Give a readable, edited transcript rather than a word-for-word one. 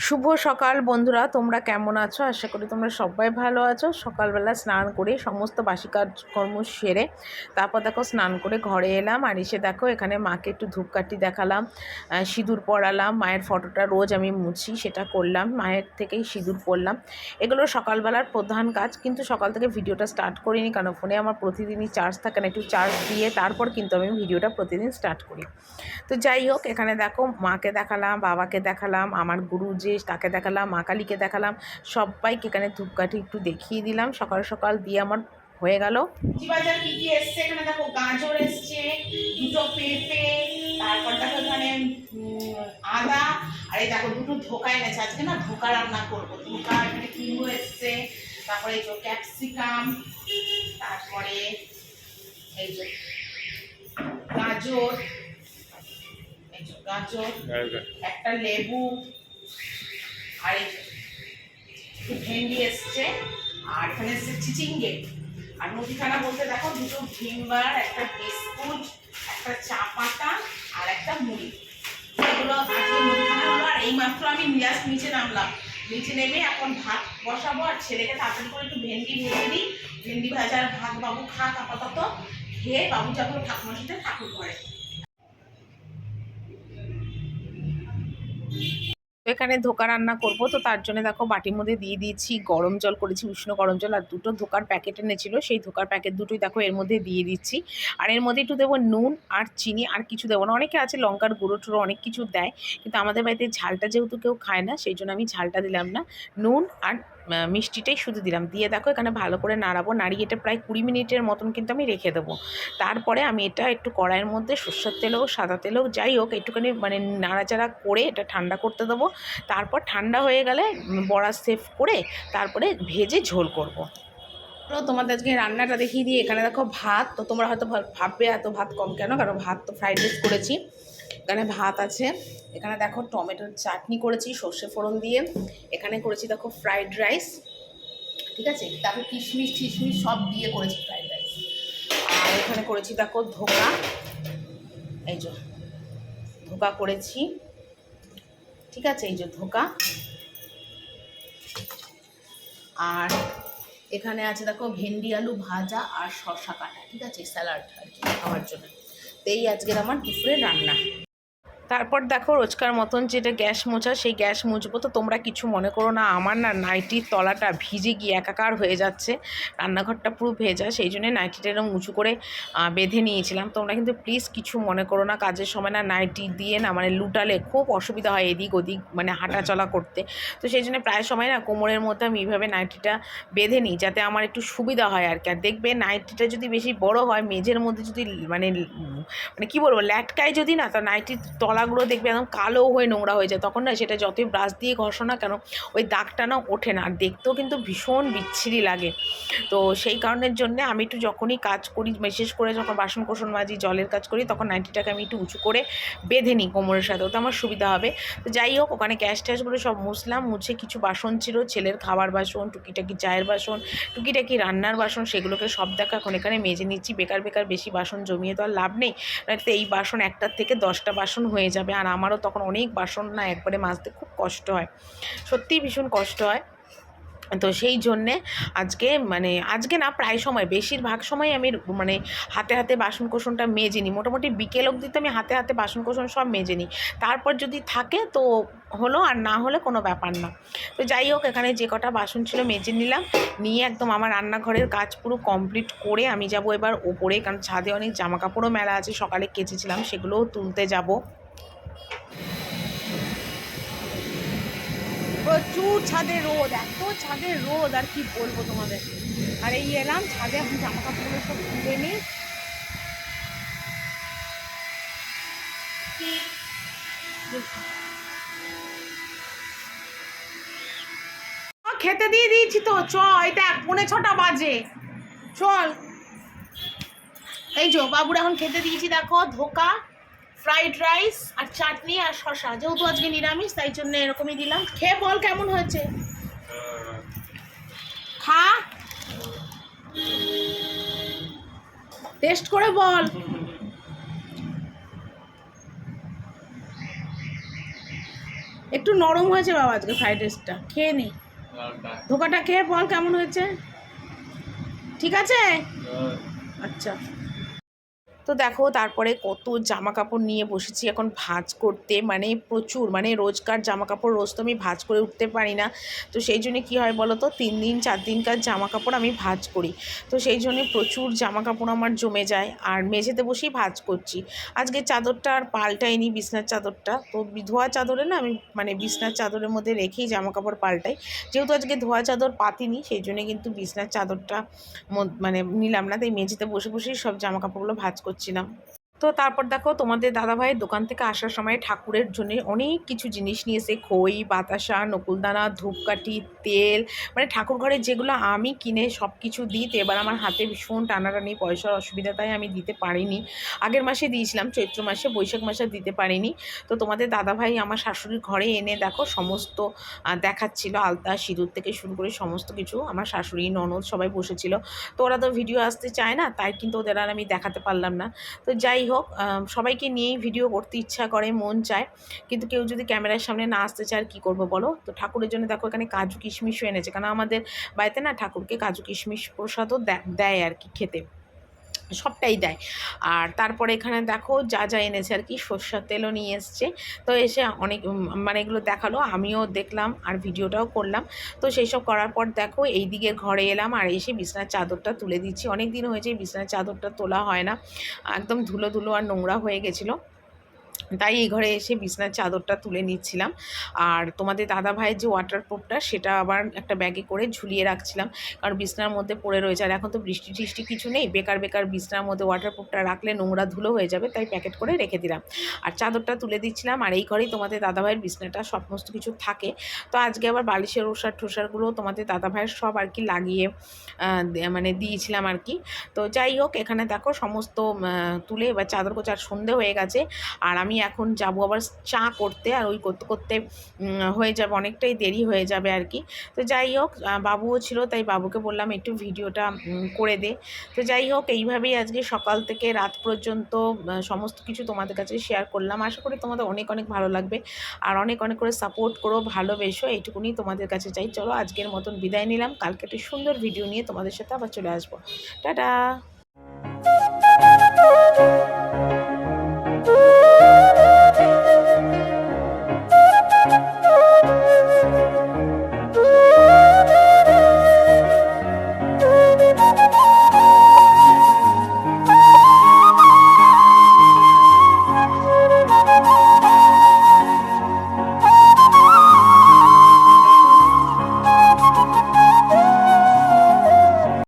শুভ সকাল বন্ধুরা, তোমরা কেমন আছো? আশা করি তোমরা সবাই ভালো আছো। সকালবেলা স্নান করে সমস্ত বাসি কাজকর্ম সেরে তারপর দেখো স্নান করে ঘরে এলাম। আর এসে দেখো এখানে মাকে একটু ধূপকাঠি দেখালাম, সিঁদুর পরালাম। মায়ের ফটোটা রোজ আমি মুছি, সেটা করলাম। মায়ের থেকেই সিঁদুর পরলাম। এগুলো সকালবেলার প্রধান কাজ, কিন্তু সকাল থেকে ভিডিওটা স্টার্ট করিনি, কারণ ফোনে আমার প্রতিদিনই চার্জ থাকে না। একটু চার্জ দিয়ে তারপর কিন্তু আমি ভিডিওটা প্রতিদিন স্টার্ট করি। তো যাই হোক, এখানে দেখো মাকে দেখালাম, বাবাকে দেখালাম, আমার গুরু যে তাকে দেখালাম, মা কালীকে দেখালাম, সবাইকে এখানে ধূপকাঠি একটু দেখিয়ে দিলাম। সকাল সকাল দিয়ে আমার হয়ে গেল। বাজার কি কি এসছে এখানে দেখো, গাজর এসছে, দুটো পেঁপে, তারপর দেখো এখানে আদা, আর এই দেখো দুটো ধোকা এনেছে। আজকে না ধোকা রান্না করবো। ধোকা এখানে কিনবো এসছে, তারপরে এই যে ক্যাপসিকাম, তারপরে এই যে গাজর, গাজর, একটা লেবু, আর এই ভেন্ডি এসছে, আর এখানে এসছে চিচিঙ্গে, আর মুদিখানা বলতে দেখো দুটো ভিমবার, একটা বিস্কুট, একটা চা পাতা, আর একটা মুড়ি। এগুলো আজকে মুদিখানা হলো। আর এই মাত্র আমি জাস্ট নিচে নামলাম। নিচে নেমে এখন ভাত বসাবো, আর ছেলেকে তাড়াতাড়ি করে একটু ভেন্ডি ভেজে দিই। ভেন্ডি ভাজার ভাত বাবু খাক আপাতত, খেয়ে বাবু যাবো ঠাকুমার সাথে ঠাকুর ঘরে। এখানে ধোকা রান্না করব, তো তার জন্য দেখো বাটির মধ্যে দিয়ে দিয়েছি গরম জল, করেছি উষ্ণ গরম জল। আর দুটো ধোকার প্যাকেট এনেছিল, সেই ধোকার প্যাকেট দুটোই দেখো এর মধ্যে দিয়ে দিচ্ছি। আর এর মধ্যে একটু দেবো নুন আর চিনি, আর কিছু দেবো না। অনেকে আছে লঙ্কার গুঁড়ো টুড়ো অনেক কিছু দেয়, কিন্তু আমাদের বাড়িতে ঝালটা যেহেতু কেউ খায় না, সেই জন্য আমি ঝালটা দিলাম না। নুন আর মিষ্টিটাই শুধু দিলাম। দিয়ে দেখো এখানে ভালো করে নাড়াবো। নাড়িয়ে এটা প্রায় 20 মিনিটের মতন কিন্তু আমি রেখে দেবো। তারপরে আমি এটা একটু কড়াইয়ের মধ্যে সর্ষের তেল হোক সাদা তেল হোক যাই হোক, একটুখানি মানে নাড়াচাড়া করে এটা ঠান্ডা করতে দেবো। তারপর ঠান্ডা হয়ে গেলে বড়া সেভ করে তারপরে ভেজে ঝোল করব। তোমাদের আজকে রান্নাটা দেখিয়ে দিই। এখানে দেখো ভাত, তো তোমরা হয়তো ভাববে এত ভাত কম কেন, কারণ ভাত তো ফ্রাইড রাইস করেছি। এখানে ভাত আছে, এখানে দেখো টমেটোর চাটনি করেছি সর্ষে ফোড়ন দিয়ে, এখানে করেছি দেখো ফ্রাইড রাইস, ঠিক আছে, তারপর কিশমিশ টিশমিশ সব দিয়ে করেছি ফ্রাইড রাইস। আর এখানে করেছি দেখো ধোকা, এই যে ধোকা করেছি, ঠিক আছে, এই যে ধোকা। আর এখানে আছে দেখো ভেন্ডি আলু ভাজা আর শসা কাটা, ঠিক আছে, স্যালাড আর কি খাওয়ার জন্য। তো এই আজকের আমার দুপুরের রান্না। তারপর দেখো রোজকার মতন যেটা গ্যাস মোছা, সেই গ্যাস মুছবো। তো তোমরা কিছু মনে করো না, আমার না নাইটির তলাটা ভিজে গিয়ে একাকার হয়ে যাচ্ছে, রান্নাঘরটা পুরো ভেজা, সেই জন্যে নাইটিটা এরকম উঁচু করে বেঁধে নিয়েছিলাম। তোমরা কিন্তু প্লিজ কিছু মনে করো না, কাজের সময় না নাইটি দিয়ে না মানে লুটালে খুব অসুবিধা হয় এদিক ওদিক মানে হাঁটা চলা করতে। তো সেই জন্য প্রায় সময় না কোমরের মধ্যে আমি এইভাবে নাইটিটা বেঁধে নিই, যাতে আমার একটু সুবিধা হয় আর কি। আর দেখবে নাইটিটা যদি বেশি বড় হয়, মেঝের মধ্যে যদি মানে মানে কী বলবো ল্যাটকায় যদি না, তা নাইটির তলাগুলো দেখবে একদম কালো হয়ে নোংরা হয়ে যায়। তখন না সেটা যতই ব্রাশ দিয়ে ঘষো না কেন, ওই দাগটা না ওঠে না, আর দেখতেও কিন্তু ভীষণ বিচ্ছিরি লাগে। তো সেই কারণের জন্যে আমি একটু যখনই কাজ করি, বিশেষ করে যখন বাসন কোসন মাজি, জলের কাজ করি, তখন নাইটিটাকে আমি একটু উঁচু করে বেঁধে নিই কোমরের সাথে, ওতে আমার সুবিধা হবে। তো যাই হোক, ওখানে গ্যাস ট্যাসগুলো সব মুছলাম, মুছে কিছু বাসন ছিল, ছেলের খাবার বাসন, টুকিটাকি চায়ের বাসন, টুকিটাকি রান্নার বাসন, সেগুলোকে সব দেখা এখন এখানে মেজে নিচ্ছি। বেকার বেকার বেশি বাসন জমিয়ে তো আর লাভ নেই, তো এই বাসন একটার থেকে 10টা বাসন হয়ে যাবে। আর আমারও তখন অনেক বাসন না একবারে মাজতে খুব কষ্ট হয়, সত্যিই ভীষণ কষ্ট হয়। তো সেই জন্যে আজকে না প্রায় সময় বেশিরভাগ সময় আমি মানে হাতে হাতে বাসন কোসনটা মেজে নিই। মোটামুটি বিকেল অবধি তো আমি হাতে হাতে বাসন কোসন সব মেজে নিই। তারপর যদি থাকে তো হলো, আর না হলে কোনো ব্যাপার না। তো যাই হোক, এখানে যে কটা বাসন ছিল মেজে নিলাম, নিয়ে একদম আমার রান্নাঘরের কাজ পুরো কমপ্লিট করে আমি যাব এবার ওপরে, কারণ ছাদে অনেক জামা কাপড়ও মেলা আছে, সকালে কেচেছিলাম, সেগুলোও তুলতে যাব। প্রচুর ছাদে রোদ, এত ছাদের রোদ আর কি বলবো তোমাদের। আর এই এলাম ছাদে, এখন জামা কাপড়গুলো সব তুলে নিই। খেতে দিয়ে দিয়েছি তো, চ, এটা 5:45 বাজে, চল। এই যে বাবুর এখন খেতে দিয়েছি, দেখো ধোকা, ফ্রাইড রাইস আর চাটনি আর শসা, যেহেতু আজকে নিরামিষ তাই জন্য এরকমই দিলাম। খেয়ে বল কেমন হয়েছে, খা, টেস্ট করে বল। একটু নরম হয়েছে বাবা আজকে ফ্রাইড রাইসটা, খেয়ে নি। ধোকাটা খেয়ে বল কেমন হয়েছে, ঠিক আছে? আচ্ছা। তো দেখো তারপরে কত জামা কাপড় নিয়ে বসেছি এখন ভাঁজ করতে, মানে প্রচুর, মানে রোজকার জামা কাপড় রোজ তো আমি ভাঁজ করে উঠতে পারি না। তো সেই জন্য কী হয় বলো তো, 3 দিন 4 দিনকার জামা কাপড় আমি ভাঁজ করি। তো সেই জন্যে প্রচুর জামা কাপড় আমার জমে যায়, আর মেঝেতে বসেই ভাঁজ করছি। আজকে চাদরটা আর পাল্টাইনি, বিছনার চাদরটা তো ধোয়া চাদরে না আমি মানে বিছনার চাদরের মধ্যে রেখেই জামা কাপড় পাল্টাই। যেহেতু আজকে ধোয়া চাদর পাতিনি সেই জন্যে কিন্তু বিছনার চাদরটা মানে নিলাম না, তাই মেঝেতে বসে বসেই সব জামা কাপড়গুলো ভাঁজ করছিলাম। তো তারপর দেখো তোমাদের দাদাভাইয়ের দোকান থেকে আসার সময় ঠাকুরের জন্য অনেক কিছু জিনিস নিয়েছে, খই, বাতাসা, নকুলদানা, ধূপকাঠি, তেল, মানে ঠাকুর ঘরে যেগুলো আমি কিনে সব কিছু দিই। তো এবার আমার হাতে ভীষণ টানাটানি, পয়সার অসুবিধা, তাই আমি দিতে পারিনি। আগের মাসে দিয়েছিলাম, চৈত্র মাসে, বৈশাখ মাসে দিতে পারিনি। তো তোমাদের দাদাভাই আমার শাশুড়ির ঘরে এনে দেখো সমস্ত দেখাচ্ছিল, আলতা সিঁদুর থেকে শুরু করে সমস্ত কিছু। আমার শাশুড়ি, ননদ সবাই বসেছিল। তো ওরা তো ভিডিও আসতে চায় না, তাই কিন্তু ওদের আর আমি দেখাতে পারলাম না। তো যাই হোক, সবাইকে নিয়েই ভিডিও করতে ইচ্ছা করে, মন চায়, কিন্তু কেউ যদি ক্যামেরার সামনে না আসতে চায় আর কী করবো বলো। তো ঠাকুরের জন্য দেখো এখানে কাজু কিশমিশও এনেছে, কারণ আমাদের বাড়িতে না ঠাকুরকে কাজু কিশমিশ প্রসাদও দেয় আর কি, খেতে সবটাই দেয়। আর তারপরে এখানে দেখো যা যা এনেছে আর কি, সর্ষের তেলও নিয়ে এসছে। তো এসে অনেক মানে এগুলো দেখালো, আমিও দেখলাম আর ভিডিওটাও করলাম। তো সেই সব করার পর দেখো এই দিকের ঘরে এলাম, আর এসে বিছানার চাদরটা তুলে দিচ্ছি। অনেক দিন হয়েছে বিছানার চাদরটা তোলা হয় না, একদম ধুলো ধুলো আর নোংরা হয়ে গেছিলো, তাই এই ঘরে এসে বিছানার চাদরটা তুলে নিচ্ছিলাম। আর তোমাদের দাদা ভাইয়ের যে ওয়াটারপ্রুফটা সেটা আবার একটা ব্যাগে করে ঝুলিয়ে রাখছিলাম, কারণ বিছানার মধ্যে পড়ে রয়েছে। আর এখন তো বৃষ্টি টিষ্টি কিছু নেই, বেকার বেকার বিছানার মধ্যে ওয়াটারপ্রুফটা রাখলে নোংরা ধুলো হয়ে যাবে, তাই প্যাকেট করে রেখে দিলাম। আর চাদরটা তুলে দিচ্ছিলাম, আর এই ঘরেই তোমাদের দাদা ভাইয়ের বিছানাটা সমস্ত কিছু থাকে। তো আজকে আবার বালিশের ওষার ঠোসারগুলো তোমাদের দাদা ভাইয়ের সব আর কি লাগিয়ে মানে দিয়েছিলাম আর কি। তো যাই হোক, এখানে দেখো সমস্ত তুলে এবার চাদর কোচার সন্ধে হয়ে গেছে। আর আমি এখন যাব আবার চা করতে, আর ওই করতে করতে হয়ে যাবে, অনেকটাই দেরি হয়ে যাবে আর কি। তো যাই হোক, বাবুও ছিল, তাই বাবুকে বললাম একটু ভিডিওটা করে দে। তো যাই হোক, এইভাবেই আজকে সকাল থেকে রাত পর্যন্ত সমস্ত কিছু তোমাদের কাছে শেয়ার করলাম। আশা করি তোমাদের অনেক অনেক ভালো লাগবে, আর অনেক অনেক করে সাপোর্ট করো, ভালোবেসো, এইটুকুনি তোমাদের কাছে চাই। চলো আজকের মতন বিদায় নিলাম, কালকে একটা সুন্দর ভিডিও নিয়ে তোমাদের সাথে আবার চলে আসবো। টাটা।